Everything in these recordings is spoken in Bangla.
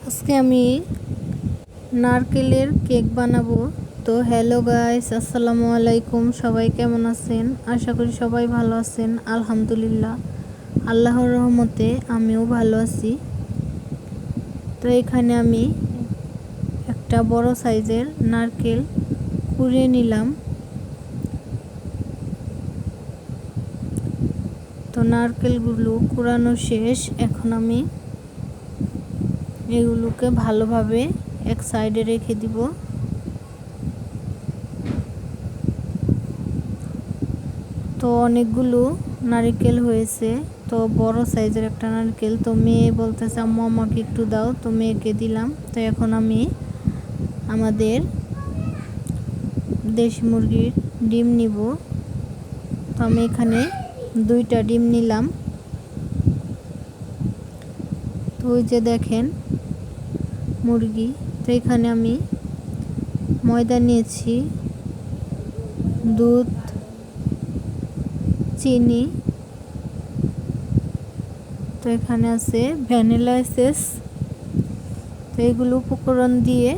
আজকে আমি নারকেলের কেক বানাবো। তো হ্যালো গাইস, আসসালামু আলাইকুম। সবাই কেমন আছেন? আশা করি সবাই ভালো আছেন। আলহামদুলিল্লাহ, আল্লাহর রহমতে আমিও ভালো আছি। তো এখানে আমি একটা বড় সাইজের নারকেল কুড়িয়ে নিলাম। তো নারকেলগুলো কুড়ানো শেষ। এখন আমি এগুলোকে ভালোভাবে এক সাইডে রেখে দিব। তো অনেকগুলো নারকেল হয়েছে, তো বড় সাইজের একটা নারকেল। তো মেয়ে বলতেছে আম্মু আমাকে একটু দাও, তো মেয়েকে দিলাম। তো এখন আমি আমাদের দেশি মুরগির ডিম নিব। তো আমি এখানে 2টা ডিম নিলাম। তো ওই যে দেখেন মুরগি। তো এখানে আমি ময়দা নিয়েছি, দুধ, চিনি, তো এখানে আছে ভ্যানিলা এসেন্স। তো এগুলো উপকরণ দিয়ে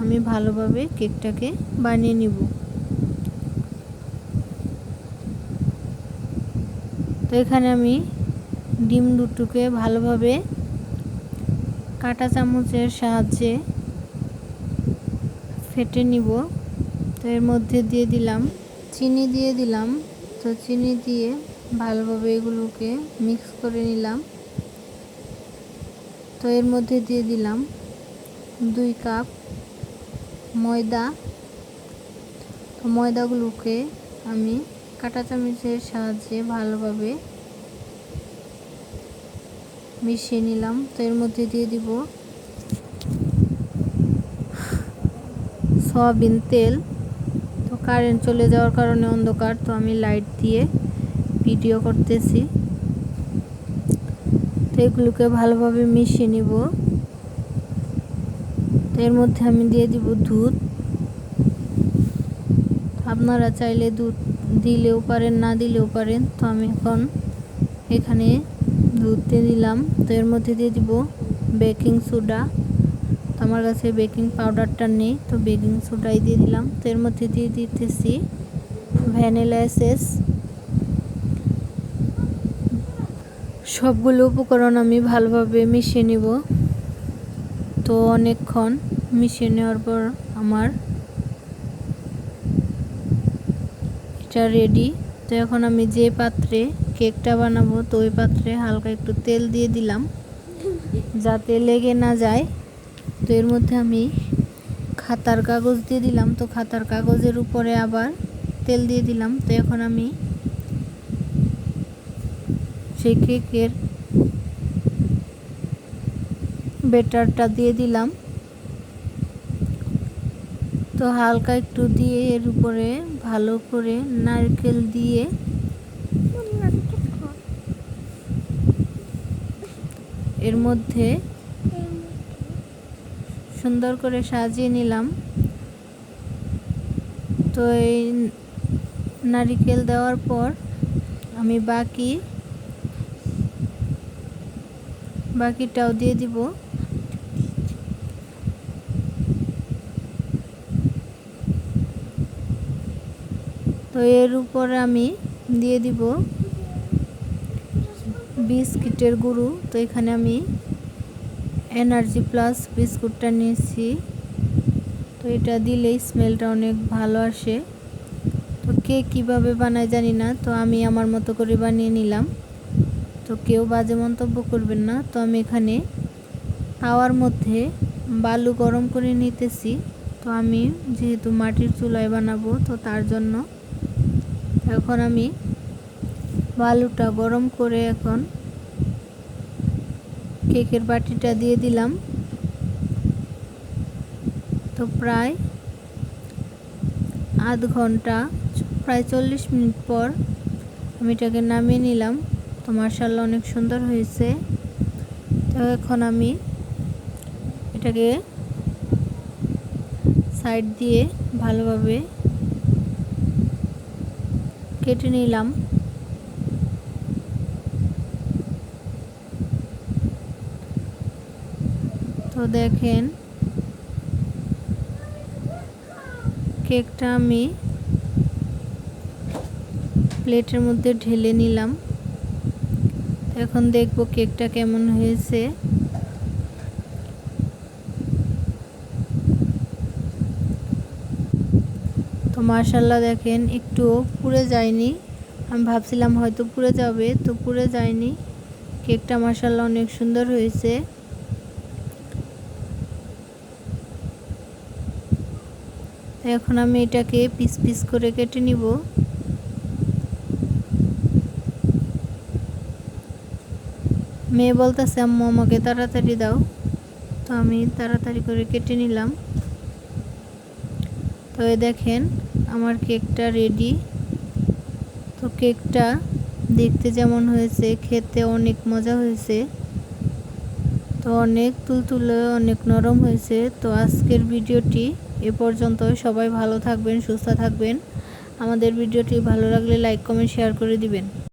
আমি ভালোভাবে কেকটাকে বানিয়ে নিব। তো এখানে আমি ডিম দুটোকে ভালোভাবে কাঁটা চামচের সাহায্যে ফেটে নিব। তো এর মধ্যে দিয়ে দিলাম চিনি দিয়ে দিলাম। তো চিনি দিয়ে ভালোভাবে এগুলোকে মিক্স করে নিলাম। তো এর মধ্যে দিয়ে দিলাম 2 কাপ ময়দা। তো ময়দাগুলোকে আমি কাঁটা চামচের সাহায্যে ভালোভাবে মিশিয়ে নিলাম। তো এর মধ্যে দিয়ে দিব সয়াবিন তেল। তো কারেন্ট চলে যাওয়ার কারণে অন্ধকার, তো আমি লাইট দিয়ে ভিডিও করতেছি। তো এগুলোকে ভালোভাবে মিশিয়ে নিব। তো এর মধ্যে আমি দিয়ে দিব দুধ। আপনারা চাইলে দুধ দিলেও পারেন, না দিলেও পারেন। তো আমি এখন এখানে দুধ দিয়ে দিলাম। তো এর মধ্যে দিয়ে দিব বেকিং সোডা। তো আমার কাছে বেকিং পাউডারটা নেই, তো বেকিং সোডাই দিয়ে দিলাম। তো এর মধ্যে দিয়ে দিতেছি ভ্যানিলা এসেন্স। সবগুলো উপকরণ আমি ভালোভাবে মিশিয়ে নিব। তো অনেকক্ষণ মিশিয়ে নেওয়ার পর আমার এটা রেডি। তো এখন আমি যে পাত্রে কেকটা বানাবো, তো ওই পাত্রে হালকা একটু তেল দিয়ে দিলাম যাতে লেগে না যায়। তো এর মধ্যে আমি খাতার কাগজ দিয়ে দিলাম। তো খাতার কাগজের উপরে আবার তেল দিয়ে দিলাম। তো এখন আমি সেই কেকের ব্যাটারটা দিয়ে দিলাম। তো হালকা একটু দিয়ে এর উপরে ভালো করে নারকেল দিয়ে এর মধ্যে সুন্দর করে সাজিয়ে নিলাম। তো এই নারকেল দেওয়ার পর আমি বাকিটাও দিয়ে দিব। তো এর উপরে আমি দিয়ে দিব বিস্কিটের গুঁড়ো। তো এখানে আমি এনার্জি প্লাস বিস্কুটটা নিয়েছি। তো এটা দিলেই স্মেলটা অনেক ভালো আসে। তো কেক কীভাবে বানায় জানি না, তো আমি আমার মতো করে বানিয়ে নিলাম। তো কেউ বাজে মন্তব্য করবেন না। তো আমি এখানে তাওয়ার মধ্যে বালু গরম করে নিতেছি। তো আমি যেহেতু মাটির চুলায় বানাবো, তো তার জন্য এখন আমি বালুটা গরম করে এখন কেকের বাটিটা দিয়ে দিলাম। তো প্রায় আধ ঘন্টা, প্রায় 40 মিনিট পর আমি এটাকে নামিয়ে নিলাম। তো মাশাআল্লাহ অনেক সুন্দর হয়েছে। তো এখন আমি এটাকে সাইড দিয়ে ভালোভাবে কেটে নিলাম। তো তো দেখেন কেকটা আমি প্লেটের মধ্যে ঢেলে নিলাম। এখন দেখব কেকটা কেমন হয়েছে। তো মাশাআল্লাহ দেখেন একটু পুড়ে যায়নি। আমি ভাবছিলাম হয়তো পুড়ে যাবে, তো পুড়ে যায়নি। কেকটা মাশাআল্লাহ অনেক সুন্দর হয়েছে। এখন আমি এটাকে পিস পিস করে কেটে নিব। মেয়ে বলতেছে আম্মু আমাকে তাড়াতাড়ি দাও, তো আমি তাড়াতাড়ি করে কেটে নিলাম। তো এই দেখেন আমার কেকটা রেডি। তো কেকটা দেখতে যেমন হয়েছে খেতে অনেক মজা হয়েছে। তো অনেক তুলতুলে অনেক নরম হয়েছে। তো আজকের ভিডিওটি এ পর্যন্ত। সবাই ভালো থাকবেন, সুস্থ থাকবেন। আমাদের ভিডিওটি ভালো লাগলে লাইক কমেন্ট শেয়ার করে দিবেন।